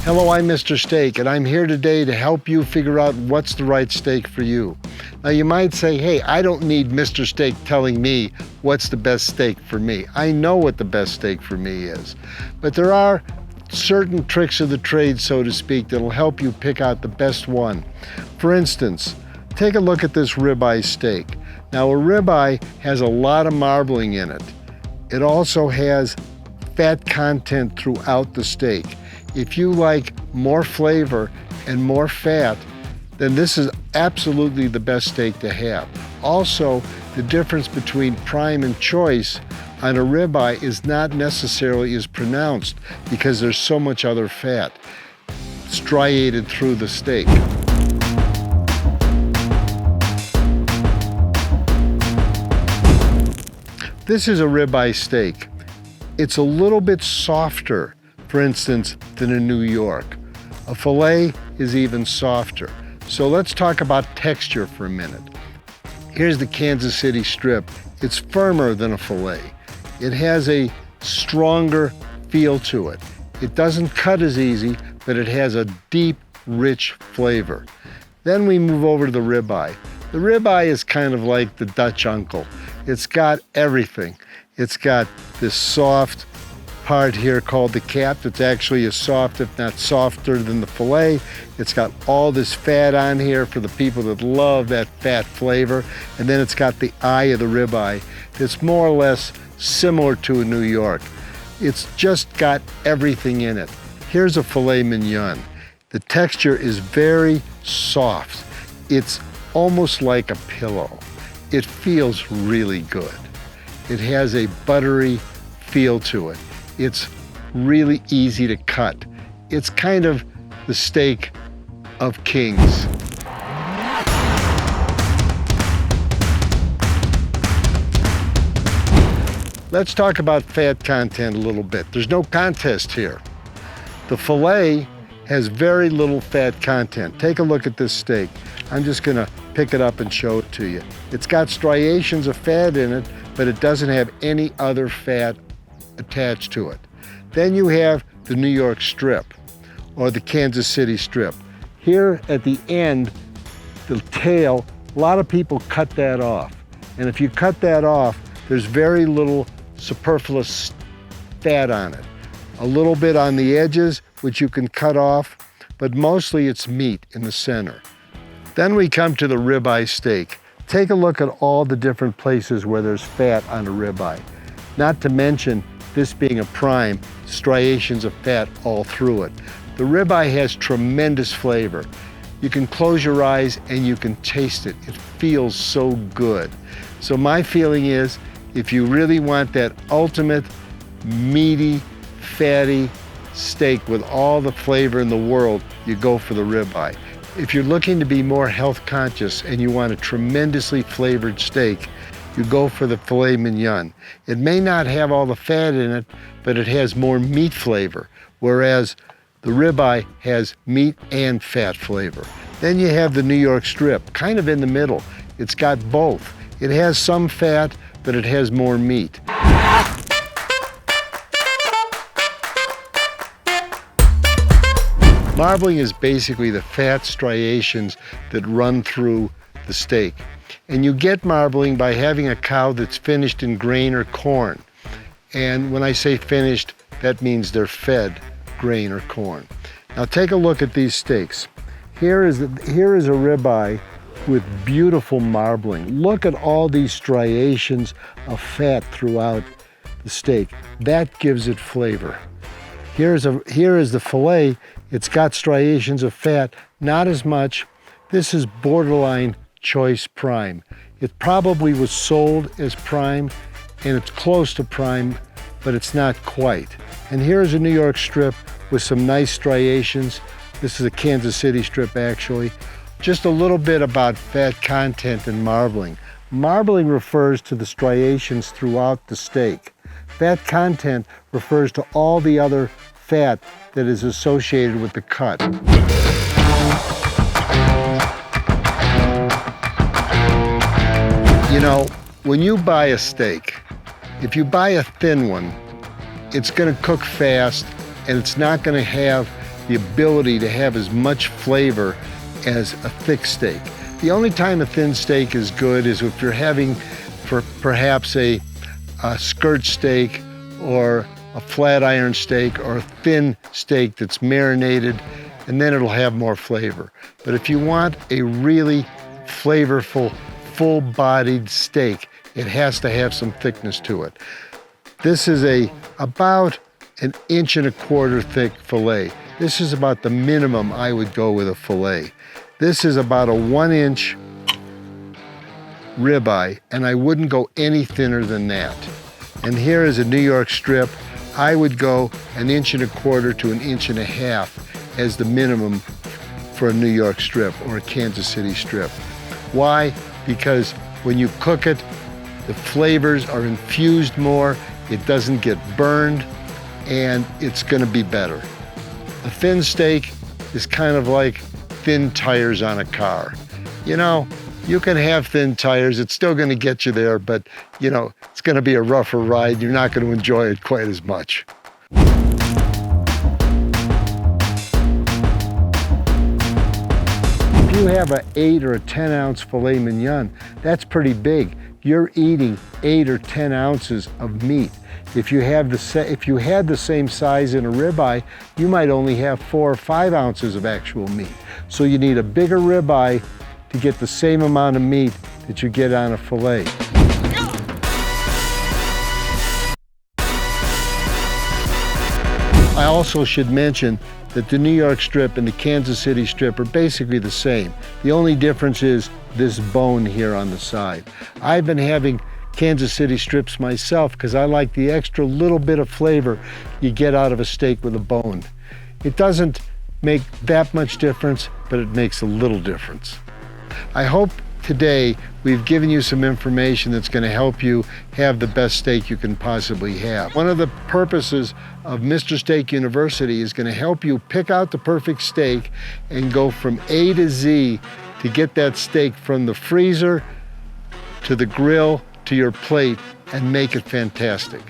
Hello, I'm Mr. Steak, and I'm here today to help you figure out what's the right steak for you. Now, you might say, hey, I don't need Mr. Steak telling me what's the best steak for me. I know what the best steak for me is. But there are certain tricks of the trade, so to speak, that'll help you pick out the best one. For instance, take a look at this ribeye steak. Now, a ribeye has a lot of marbling in it. It also has fat content throughout the steak. If you like more flavor and more fat, then this is absolutely the best steak to have. Also, the difference between prime and choice on a ribeye is not necessarily as pronounced because there's so much other fat striated through the steak. This is a ribeye steak. It's a little bit softer, for instance, than a New York. A filet is even softer. So let's talk about texture for a minute. Here's the Kansas City strip. It's firmer than a filet. It has a stronger feel to it. It doesn't cut as easy, but it has a deep, rich flavor. Then we move over to the ribeye. The ribeye is kind of like the Dutch uncle. It's got everything. It's got this soft part here called the cap that's actually as soft, if not softer, than the filet. It's got all this fat on here for the people that love that fat flavor. And then it's got the eye of the ribeye that's more or less similar to a New York. It's just got everything in it. Here's a filet mignon. The texture is very soft. It's almost like a pillow. It feels really good. It has a buttery feel to it. It's really easy to cut. It's kind of the steak of kings. Let's talk about fat content a little bit. There's no contest here. The filet has very little fat content. Take a look at this steak. I'm just gonna pick it up and show it to you. It's got striations of fat in it, but it doesn't have any other fat attached to it. Then you have the New York strip or the Kansas City strip. Here at the end, the tail, a lot of people cut that off. And if you cut that off, there's very little superfluous fat on it. A little bit on the edges, which you can cut off, but mostly it's meat in the center. Then we come to the ribeye steak. Take a look at all the different places where there's fat on a ribeye. Not to mention, this being a prime, striations of fat all through it. The ribeye has tremendous flavor. You can close your eyes and you can taste it. It feels so good. So my feeling is, if you really want that ultimate meaty, fatty steak with all the flavor in the world, you go for the ribeye. If you're looking to be more health conscious and you want a tremendously flavored steak, you go for the filet mignon. It may not have all the fat in it, but it has more meat flavor, whereas the ribeye has meat and fat flavor. Then you have the New York strip, kind of in the middle. It's got both. It has some fat, but it has more meat. Marbling is basically the fat striations that run through the steak. And you get marbling by having a cow that's finished in grain or corn. And when I say finished, that means they're fed grain or corn. Now take a look at these steaks. Here is a ribeye with beautiful marbling. Look at all these striations of fat throughout the steak. That gives it flavor. Here is the filet. It's got striations of fat, not as much. This is borderline choice prime. It probably was sold as prime, and it's close to prime, but it's not quite. And here's a New York strip with some nice striations. This is a Kansas City strip, actually. Just a little bit about fat content and marbling. Marbling refers to the striations throughout the steak. Fat content refers to all the other fat that is associated with the cut. You know, when you buy a steak, if you buy a thin one, it's going to cook fast and it's not going to have the ability to have as much flavor as a thick steak. The only time a thin steak is good is if you're having for perhaps a skirt steak or a flat iron steak or a thin steak that's marinated, and then it'll have more flavor. But if you want a really flavorful, full-bodied steak, it has to have some thickness to it. This is about 1.25 inches thick fillet. This is about the minimum I would go with a fillet. This is about a 1-inch ribeye, and I wouldn't go any thinner than that. And here is a New York strip. I would go 1.25 inches to 1.5 inches as the minimum for a New York strip or a Kansas City strip. Why? Because when you cook it, the flavors are infused more, it doesn't get burned, and it's gonna be better. A thin steak is kind of like thin tires on a car. You know, you can have thin tires, it's still gonna get you there, but you know, it's gonna be a rougher ride, you're not gonna enjoy it quite as much. If you have an 8 or a 10 ounce filet mignon, that's pretty big. You're eating 8 or 10 ounces of meat. If you had the same size in a ribeye, you might only have 4 or 5 ounces of actual meat. So you need a bigger ribeye to get the same amount of meat that you get on a filet. I also should mention that the New York strip and the Kansas City strip are basically the same. The only difference is this bone here on the side. I've been having Kansas City strips myself because I like the extra little bit of flavor you get out of a steak with a bone. It doesn't make that much difference, but it makes a little difference. I hope today we've given you some information that's going to help you have the best steak you can possibly have. One of the purposes of Mr. Steak University is going to help you pick out the perfect steak and go from A to Z to get that steak from the freezer to the grill to your plate and make it fantastic.